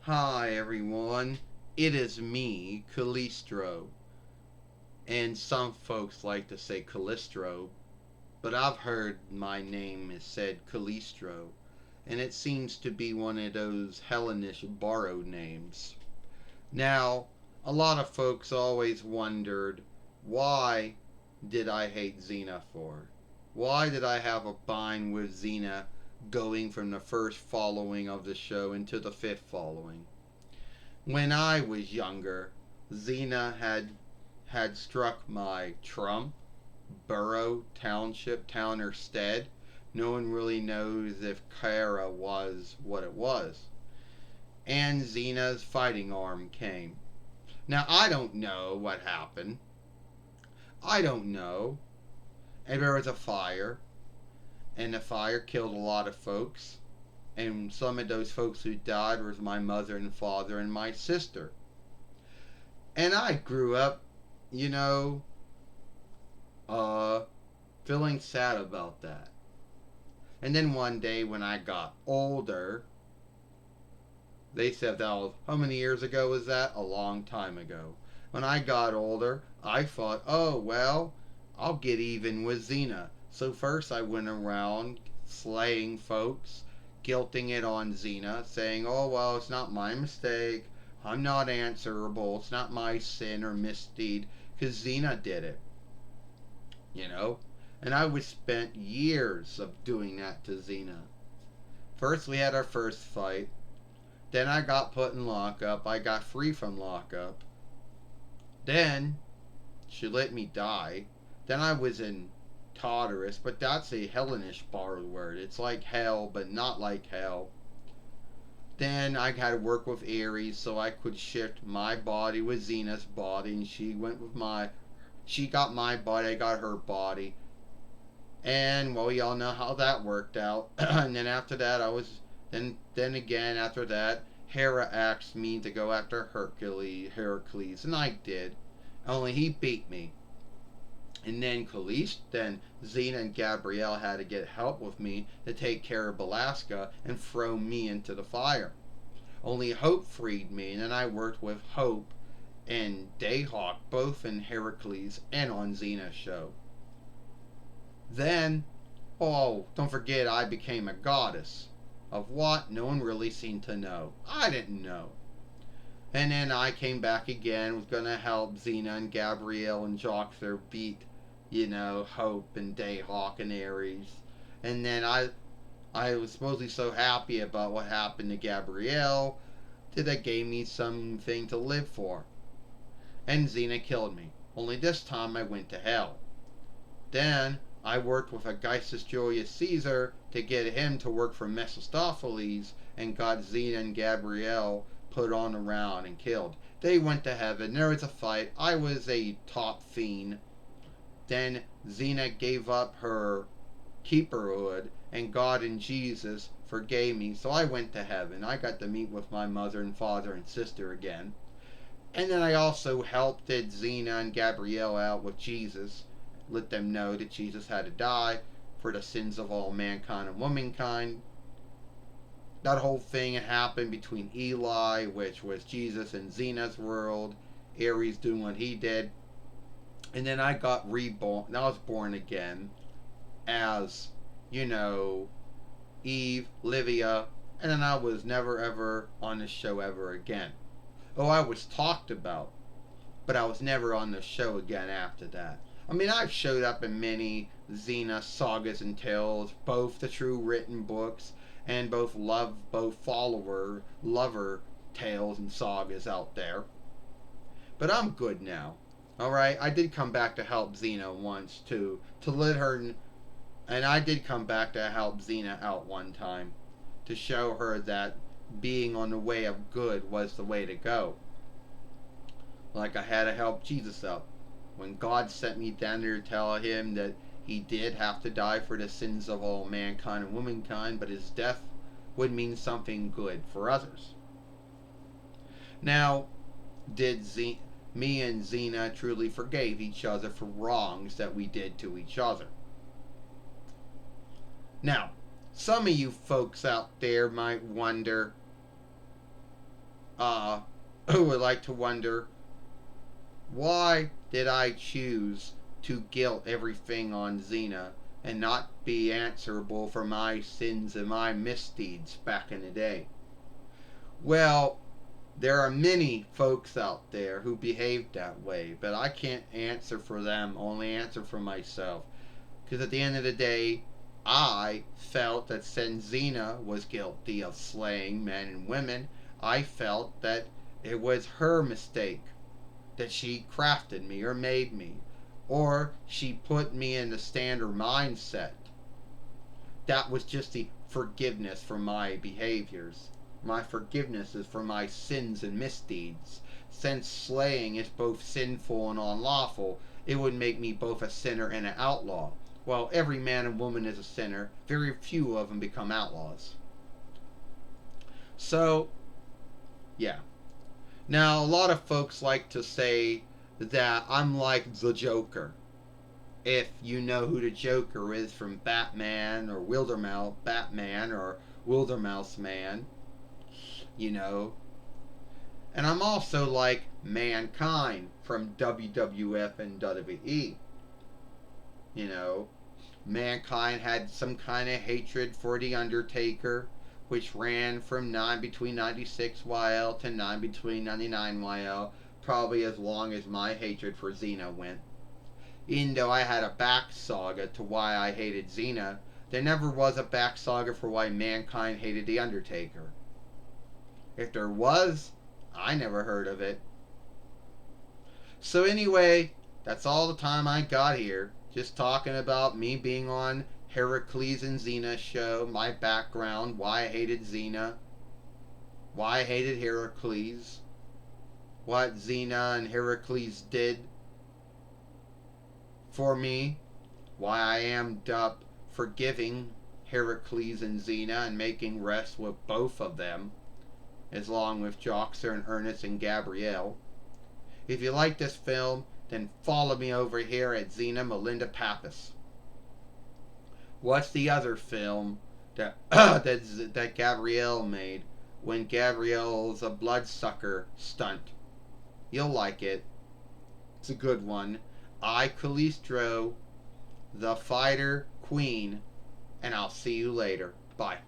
Hi everyone, it is me, Callisto, and some folks like to say Callisto, but I've heard my name is said Callisto, and it seems to be one of those Hellenish borrowed names. Now, a lot of folks always wondered, why did I hate Xena for? Why did I have a bind with Xena going from the first following of the show into the fifth following? When I was younger, Xena had struck my Trump, borough, township, town, or stead. No one really knows if Kara was what it was. And Xena's fighting arm came. Now, I don't know what happened. I don't know. And there was a fire, and the fire killed a lot of folks. And some of those folks who died was my mother and father and my sister. And I grew up, you know, uh, feeling sad about that. And then one day when I got older, they said that was, how many years ago was that? A long time ago. When I got older, I thought, oh, well, I'll get even with Xena. So first I went around slaying folks, guilting it on Xena, saying, oh, well, it's not my mistake. I'm not answerable. It's not my sin or misdeed, because Xena did it. You know? And I was spent years of doing that to Xena. First, we had our first fight. Then I got put in lockup. I got free from lockup. Then she let me die. Then I was in Tartarus, but that's a Hellenish borrowed word. It's like hell, but not like hell. Then I had to work with Ares so I could shift my body with Xena's body, and she got my body, I got her body. And well, we all know how that worked out. And then after that, then again after that, Hera asked me to go after Heracles, and I did. Only he beat me. And then Xena and Gabrielle had to get help with me to take care of Belasca and throw me into the fire. Only Hope freed me, and then I worked with Hope and Dayhawk, both in Heracles and on Xena's show. Then, oh, don't forget I became a goddess. Of what? No one really seemed to know. I didn't know. And then I came back again, was going to help Xena and Gabrielle and Joxer beat, Hope and Dayhawk and Ares. And then I was supposedly so happy about what happened to Gabrielle that it gave me something to live for. And Xena killed me. Only this time I went to hell. Then I worked with Augustus Julius Caesar to get him to work for Mephistopheles and got Xena and Gabrielle put on around and killed. They went to heaven. There was a fight. I was a top fiend. Then Xena gave up her keeperhood, and God and Jesus forgave me. So I went to heaven. I got to meet with my mother and father and sister again. And then I also helped Xena and Gabrielle out with Jesus. Let them know that Jesus had to die for the sins of all mankind and womankind. That whole thing happened between Eli, which was Jesus and Xena's world, Ares doing what he did. And then I got reborn. And I was born again as, Eve, Livia, and then I was never ever on the show ever again. Oh, I was talked about, but I was never on the show again after that. I mean, I've showed up in many Xena sagas and tales, both the true written books and both lover tales and sagas out there. But I'm good now. Alright, I did come back to help Xena once to let her, and I did come back to help Xena out one time to show her that being on the way of good was the way to go. Like I had to help Jesus out. When God sent me down there to tell him that he did have to die for the sins of all mankind and womankind, but his death would mean something good for others. Now, did me and Xena truly forgave each other for wrongs that we did to each other? Now, Some of you folks out there might wonder, who would like to wonder, why did I choose to guilt everything on Xena and not be answerable for my sins and my misdeeds back in the day? Well, there are many folks out there who behaved that way, but I can't answer for them, only answer for myself. Because at the end of the day, I felt that since Xena was guilty of slaying men and women, I felt that it was her mistake, that she crafted me or made me, or she put me in the standard mindset. That was just the forgiveness for my behaviors. My forgiveness is for my sins and misdeeds. Since slaying is both sinful and unlawful, it would make me both a sinner and an outlaw. While every man and woman is a sinner, very few of them become outlaws. So, yeah. Now, a lot of folks like to say that I'm like the Joker. If you know who the Joker is from Batman or Batman or Wildermouse Man, you know. And I'm also like Mankind from WWF and WWE. You know, Mankind had some kind of hatred for The Undertaker, which ran from between 96 YL to 99 YL, probably as long as my hatred for Xena went. Even though I had a back saga to why I hated Xena, there never was a back saga for why Mankind hated The Undertaker. If there was, I never heard of it. So anyway, that's all the time I got here. Just talking about me being on Heracles and Xena show, my background, why I hated Xena, why I hated Heracles, what Xena and Heracles did for me, why I am up forgiving Heracles and Xena and making rest with both of them, as long with Joxer and Ernest and Gabrielle. If you like this film, then follow me over here at Xena Melinda Pappas. What's the other film that that Gabrielle made when Gabrielle's a bloodsucker stunt? You'll like it. It's a good one. I, Callisto, the fighter queen, and I'll see you later. Bye.